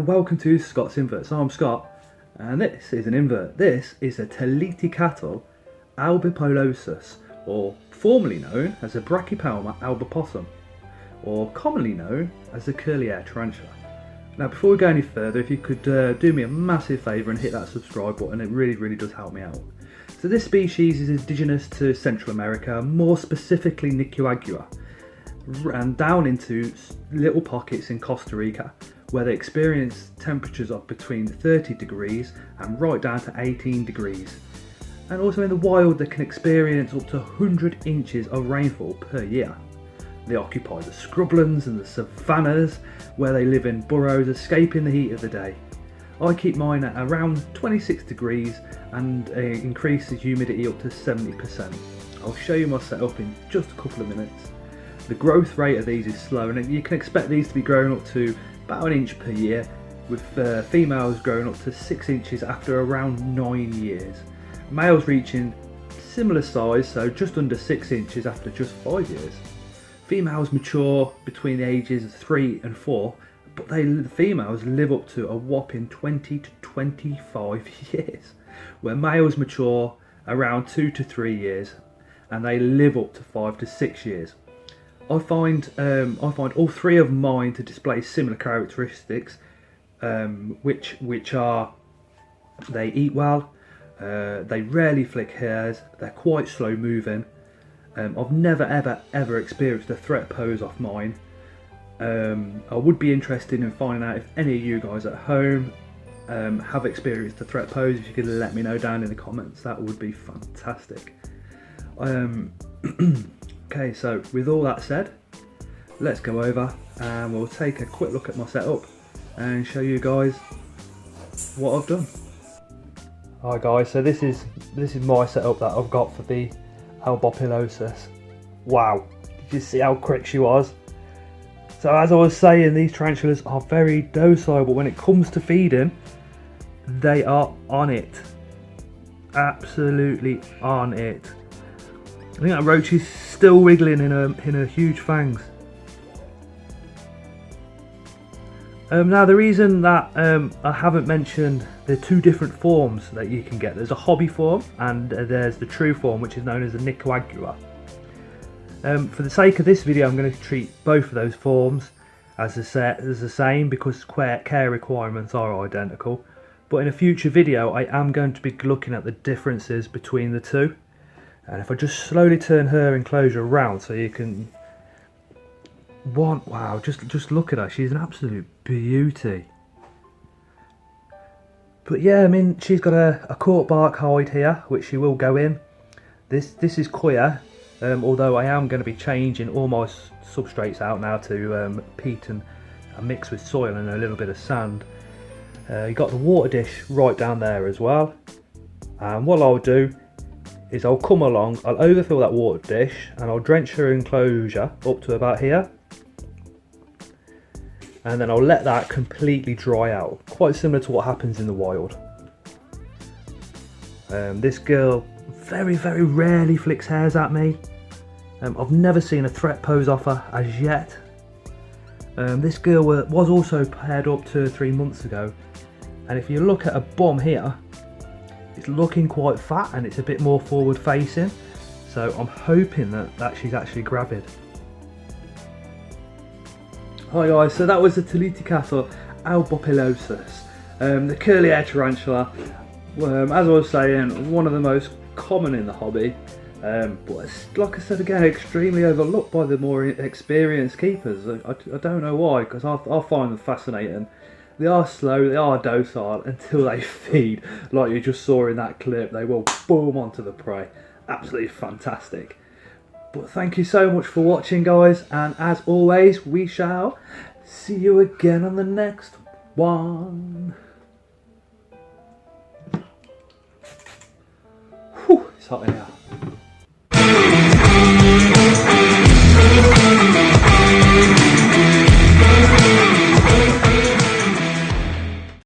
and welcome to Scott's Inverts. I'm Scott, and this is an invert. This is a tililtocatl albopilosus, or formerly known as a Brachypelma albopilosu, or commonly known as the curly-haired tarantula. Now, before we go any further, if you could do me a massive favour and hit that subscribe button, it really does help me out. So this species is indigenous to Central America, more specifically Nicaragua, and down into little pockets in Costa Rica, where they experience temperatures of between 30 degrees and right down to 18 degrees. And also in the wild they can experience up to 100 inches of rainfall per year. They occupy the scrublands and the savannas, where they live in burrows, escaping the heat of the day. I keep mine at around 26 degrees and increase the humidity up to 70%. I'll show you my setup in just a couple of minutes. The growth rate of these is slow, and you can expect these to be growing up to about 1 inch per year, with females growing up to 6 inches after around 9 years. Males reaching similar size, so just under 6 inches after just 5 years. Females mature between the ages of 3 and 4, but the females live up to a whopping 20 to 25 years, where males mature around 2 to 3 years, and they live up to 5 to 6 years. I find all three of mine to display similar characteristics, which are they eat well, they rarely flick hairs, they're quite slow moving. I've never ever experienced a threat pose off mine. I would be interested in finding out if any of you guys at home have experienced a threat pose. If you could let me know down in the comments, that would be fantastic. Okay, so with all that said, let's go over and we'll take a quick look at my setup and show you guys what I've done. Alright guys, so this is my setup that I've got for the albopilosus. Wow, did you see how quick she was? So as I was saying, these tarantulas are very docile, but when it comes to feeding, they are on it. Absolutely on it. I think that roach is still wiggling in her huge fangs. Now the reason that I haven't mentioned the two different forms that you can get. There's a hobby form and there's the true form, which is known as a Nicaragua. For the sake of this video, I'm going to treat both of those forms as the same because care requirements are identical. But in a future video, I am going to be looking at the differences between the two. And if I just slowly turn her enclosure around so you can... Wow, just look at her, she's an absolute beauty. But yeah, I mean, she's got a cork bark hide here, which she will go in. This is coir, although I am going to be changing all my substrates out now to peat and mix with soil and a little bit of sand. You got the water dish right down there as well. And what I'll do is I'll come along, I'll overfill that water dish and I'll drench her enclosure up to about here, and then I'll let that completely dry out, quite similar to what happens in the wild. This girl very rarely flicks hairs at me. I've never seen a threat pose off her as yet. This girl was also paired up 2 or 3 months ago, and if you look at her bum here, it's looking quite fat and it's a bit more forward facing, so I'm hoping that she's actually gravid. Hi guys, so that was the tililtocatl albopilosus, the curly-haired tarantula. As I was saying, one of the most common in the hobby, but like I said again, extremely overlooked by the more experienced keepers. I don't know why, because I find them fascinating. They are slow, they are docile until they feed, like you just saw in that clip. They will boom onto the prey. Absolutely fantastic. But thank you so much for watching guys, and as always, we shall see you again on the next one. Whew, it's hot in here.